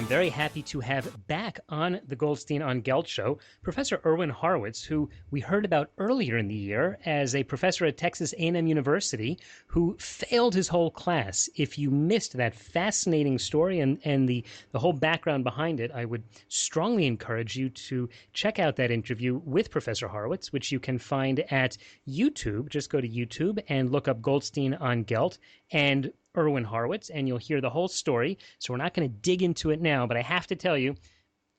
very happy to have back on the Goldstein On Gelt Show Professor Irwin Horwitz, who we heard about earlier in the year as a professor at Texas A&M University who failed his whole class. If you missed that fascinating story and the whole background behind it, I would strongly encourage you to check out that interview with Professor Horwitz, which you can find at YouTube. Just go to YouTube and look up Goldstein On Gelt and Irwin Horwitz, and you'll hear the whole story. So we're not going to dig into it now, but I have to tell you,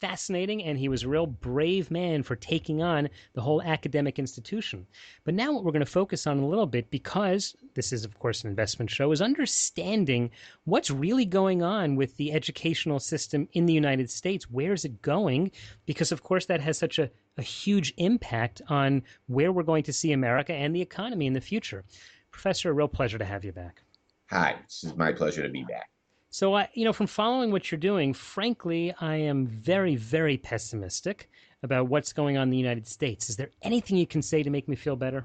fascinating, and he was a real brave man for taking on the whole academic institution. But now what we're going to focus on a little bit, because this is, of course, an investment show, is understanding what's really going on with the educational system in the United States. Where is it going? Because, of course, that has such a huge impact on where we're going to see America and the economy in the future. Professor, a real pleasure to have you back. Hi, this is my pleasure to be back. So, from following what you're doing, frankly, I am very, very pessimistic about what's going on in the United States. Is there anything you can say to make me feel better?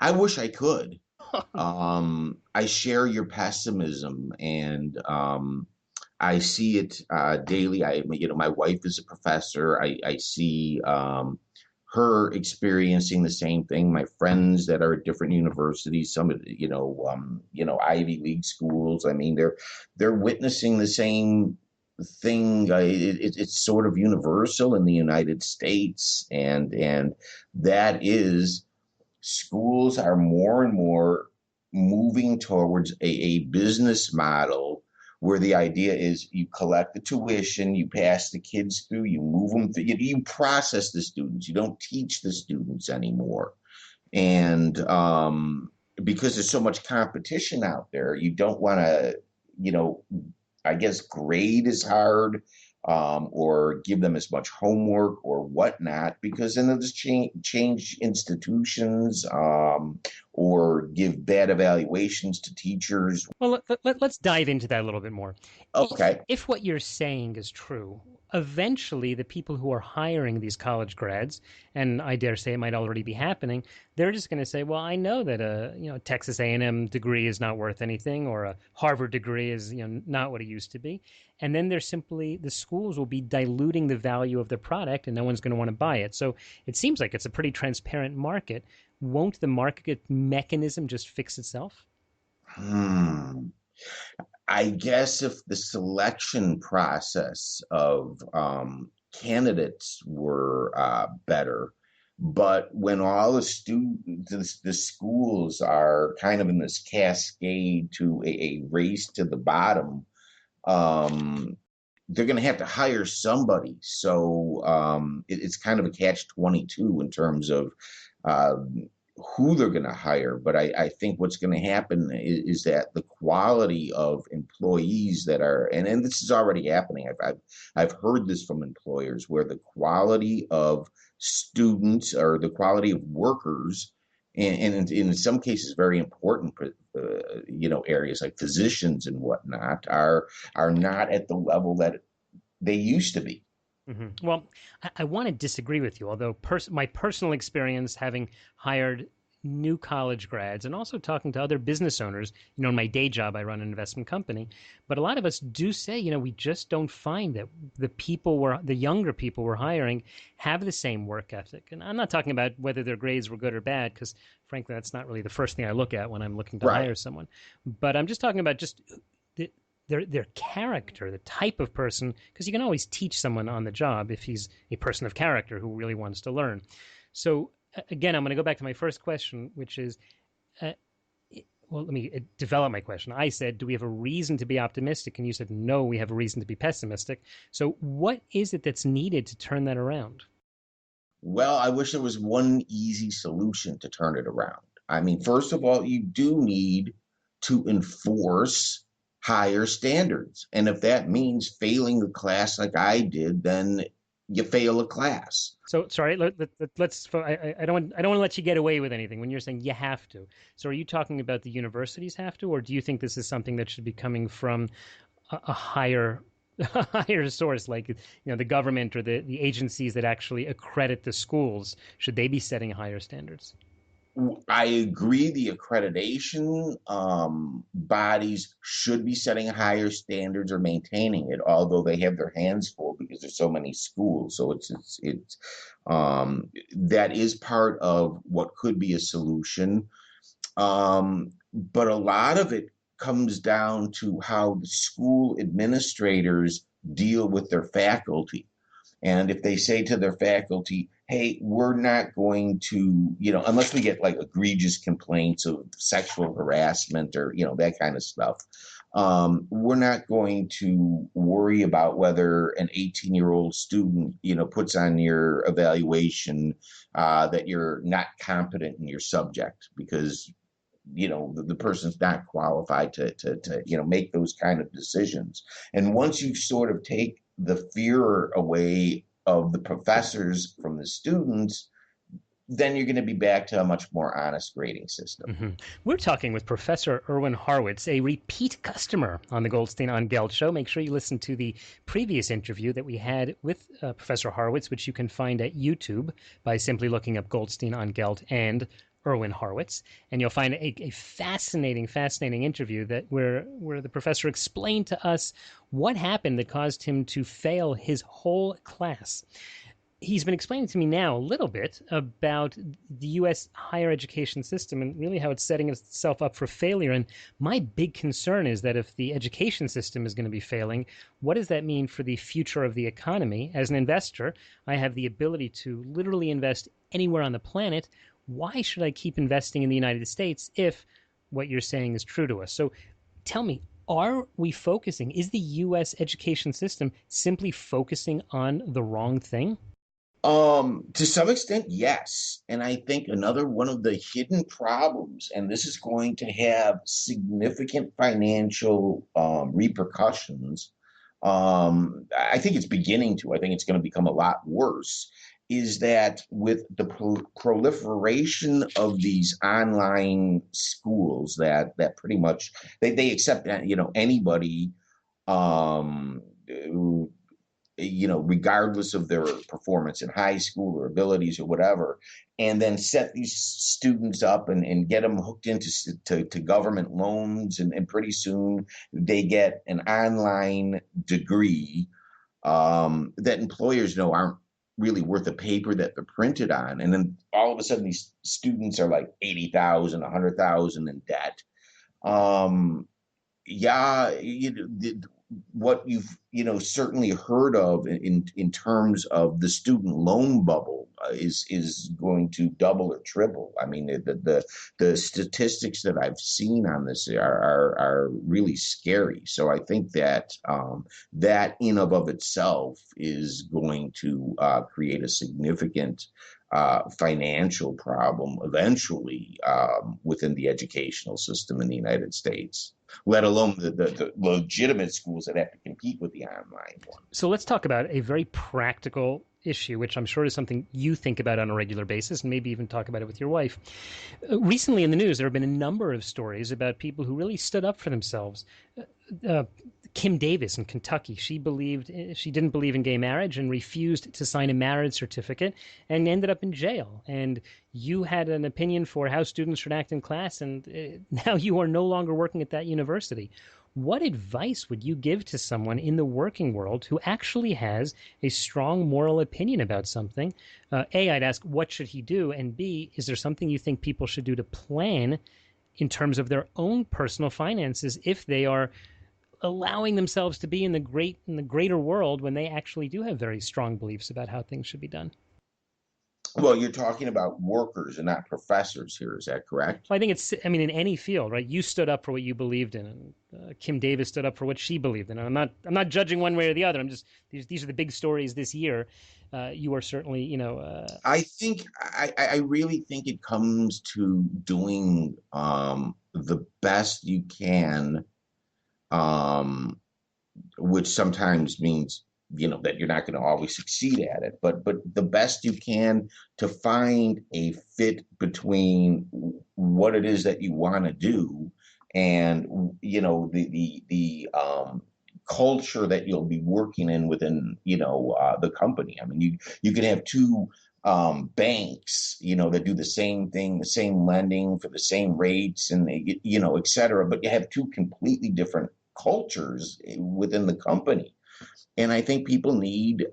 I wish I could. I share your pessimism, and I see it daily. My wife is a professor. I see her experiencing the same thing. My friends that are at different universities, some of Ivy League schools. I mean, they're witnessing the same thing. It's sort of universal in the United States, and that is schools are more and more moving towards a business model where the idea is you collect the tuition, you pass the kids through, you move them through, you process the students, you don't teach the students anymore. And because there's so much competition out there, you don't want to, I guess grade is hard, or give them as much homework or whatnot, because then they'll just change institutions, or give bad evaluations to teachers. Well, let's dive into that a little bit more. Okay. If what you're saying is true, eventually the people who are hiring these college grads, and I dare say it might already be happening, they're just going to say, well, I know that a Texas A&M degree is not worth anything, or a Harvard degree is not what it used to be. And then the schools will be diluting the value of their product, and no one's going to want to buy it. So it seems like it's a pretty transparent market. Won't the market mechanism just fix itself? I guess if the selection process of candidates were better, but when all the students, the schools are kind of in this cascade to a race to the bottom, they're going to have to hire somebody. So it's kind of a catch-22 in terms of who they're going to hire. But I think what's going to happen is that the quality of employees that are, and this is already happening. I've heard this from employers, where the quality of students or the quality of workers, and in some cases very important, areas like physicians and whatnot, are not at the level that they used to be. Mm-hmm. Well, I want to disagree with you, although my personal experience having hired new college grads and also talking to other business owners, in my day job, I run an investment company, but a lot of us do say, we just don't find that the younger people we're hiring have the same work ethic. And I'm not talking about whether their grades were good or bad, because frankly, that's not really the first thing I look at when I'm looking to hire someone. But I'm just talking about just their character, the type of person, because you can always teach someone on the job if he's a person of character who really wants to learn. So again, I'm going to go back to my first question, which is, let me develop my question. I said, do we have a reason to be optimistic? And you said, no, we have a reason to be pessimistic. So what is it that's needed to turn that around? Well, I wish there was one easy solution to turn it around. I mean, first of all, you do need to enforce higher standards. And if that means failing the class like I did, then you fail a class. So sorry, let's. I don't want to let you get away with anything when you're saying you have to. So are you talking about the universities have to, or do you think this is something that should be coming from a higher source, like the government or the agencies that actually accredit the schools? Should they be setting higher standards? I agree the accreditation bodies should be setting higher standards or maintaining it, although they have their hands full because there's so many schools. So it's that is part of what could be a solution. But a lot of it comes down to how the school administrators deal with their faculty. And if they say to their faculty, hey, we're not going to, unless we get like egregious complaints of sexual harassment or, that kind of stuff, we're not going to worry about whether an 18-year-old student, puts on your evaluation that you're not competent in your subject because the person's not qualified to make those kind of decisions. And once you sort of take the fear away of the professors from the students, then you're going to be back to a much more honest grading system. Mm-hmm. We're talking with Professor Irwin Horwitz, a repeat customer on the Goldstein On Gelt Show. Make sure you listen to the previous interview that we had with Professor Horwitz, which you can find at YouTube by simply looking up Goldstein On Gelt and Irwin Horwitz, and you'll find a fascinating interview that where the professor explained to us what happened that caused him to fail his whole class. He's been explaining to me now a little bit about the U.S. higher education system and really how it's setting itself up for failure. And my big concern is that if the education system is going to be failing, what does that mean for the future of the economy? As an investor, I have the ability to literally invest anywhere on the planet. Why should I keep investing in the United States if what you're saying is true to us? So tell me, are we focusing? Is the U.S. education system simply focusing on the wrong thing? To some extent, yes. And I think another one of the hidden problems, and this is going to have significant financial repercussions. I think it's beginning to. I think it's going to become a lot worse. Is that with the proliferation of these online schools that pretty much they accept anybody who regardless of their performance in high school or abilities or whatever, and then set these students up and get them hooked into to government loans. And pretty soon they get an online degree that employers know aren't really worth the paper that they're printed on. And then all of a sudden these students are like 80,000, 100,000 in debt. What you've certainly heard of in terms of the student loan bubble is going to double or triple. I mean, the statistics that I've seen on this are really scary. So I think that that in of itself is going to create a significant financial problem eventually within the educational system in the United States, let alone the legitimate schools that have to compete with the online one. So let's talk about a very practical issue, which I'm sure is something you think about on a regular basis, and maybe even talk about it with your wife. Recently in the news, there have been a number of stories about people who really stood up for themselves. Kim Davis in Kentucky, she didn't believe in gay marriage and refused to sign a marriage certificate and ended up in jail. And you had an opinion for how students should act in class, and now you are no longer working at that university. What advice would you give to someone in the working world who actually has a strong moral opinion about something? A, I'd ask, what should he do? And B, is there something you think people should do to plan in terms of their own personal finances if they are allowing themselves to be in the greater world when they actually do have very strong beliefs about how things should be done? Well, you're talking about workers and not professors here. Is that correct? Well, I think in any field, right? You stood up for what you believed in, and Kim Davis stood up for what she believed in. And I'm not judging one way or the other. I'm just, these are the big stories this year. You are certainly, I really think it comes to doing the best you can, which sometimes means that you're not going to always succeed at it, but the best you can to find a fit between what it is that you want to do and the culture that you'll be working in within the company. I mean, you can have two banks, that do the same thing, the same lending for the same rates, and et cetera. But you have two completely different cultures within the company, and I think people need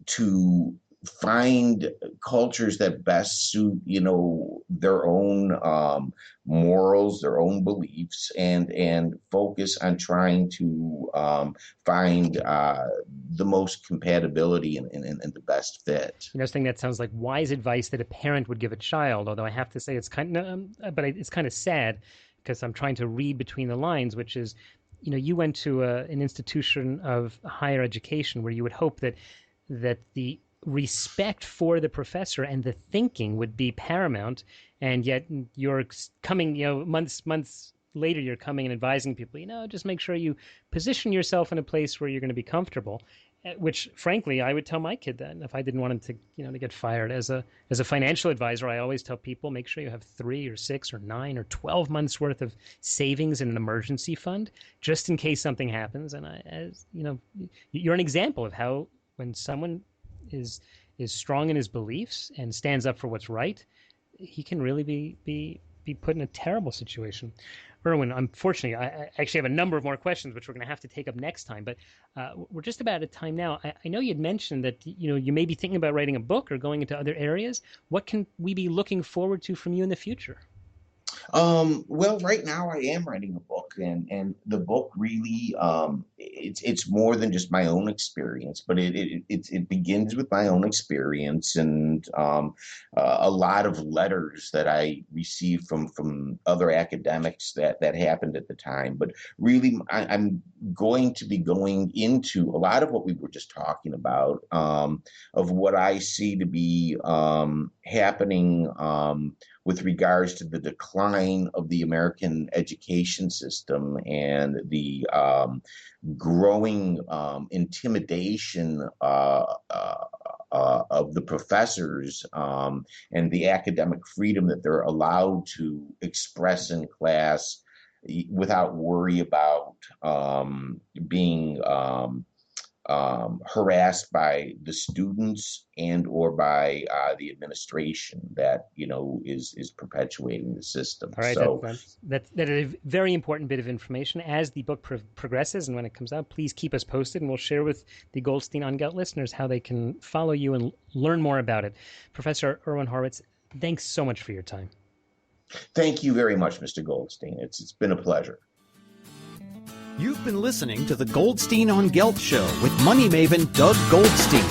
to find cultures that best suit their own morals, their own beliefs, and focus on trying to find the most compatibility and the best fit. I think that sounds like wise advice that a parent would give a child, although I have to say it's kind of sad, because I'm trying to read between the lines, which is, you went to an institution of higher education where you would hope that the respect for the professor and the thinking would be paramount, and yet you're coming, months later, you're coming and advising people, just make sure you position yourself in a place where you're going to be comfortable, which frankly I would tell my kid that if I didn't want him to to get fired. As a financial advisor, I always tell people, make sure you have 3 or 6 or 9 or 12 months worth of savings in an emergency fund just in case something happens. And you're an example of how when someone is strong in his beliefs and stands up for what's right, he can really be put in a terrible situation. Irwin, unfortunately, I actually have a number of more questions, which we're going to have to take up next time, but we're just about out of time now. I know you'd mentioned that you may be thinking about writing a book or going into other areas. What can we be looking forward to from you in the future? Well, right now I am writing a book, and the book really, it's more than just my own experience, but it begins with my own experience, and a lot of letters that I received from other academics that happened at the time. But really, I'm going to be going into a lot of what we were just talking about, of what I see to be happening with regards to the decline of the American education system and the growing intimidation of the professors and the academic freedom that they're allowed to express in class without worry about being harassed by the students and or by the administration that is perpetuating the system. All right, so that is a very important bit of information. As the book progresses and when it comes out, please keep us posted, and we'll share with the Goldstein On Gelt listeners how they can follow you and learn more about it. Professor Irwin Horwitz, thanks so much for your time. Thank you very much, Mr. Goldstein. It's been a pleasure. You've been listening to the Goldstein On Gelt Show with money maven Doug Goldstein.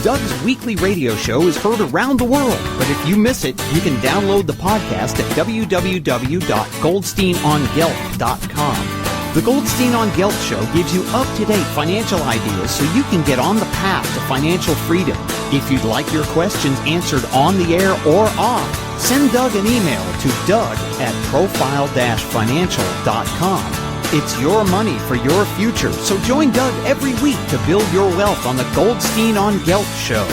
Doug's weekly radio show is heard around the world, but if you miss it, you can download the podcast at www.goldsteinongelt.com. The Goldstein On Gelt Show gives you up-to-date financial ideas so you can get on the path to financial freedom. If you'd like your questions answered on the air or off, send Doug an email to doug@profile-financial.com. It's your money for your future, so join Doug every week to build your wealth on the Goldstein On Gelt Show.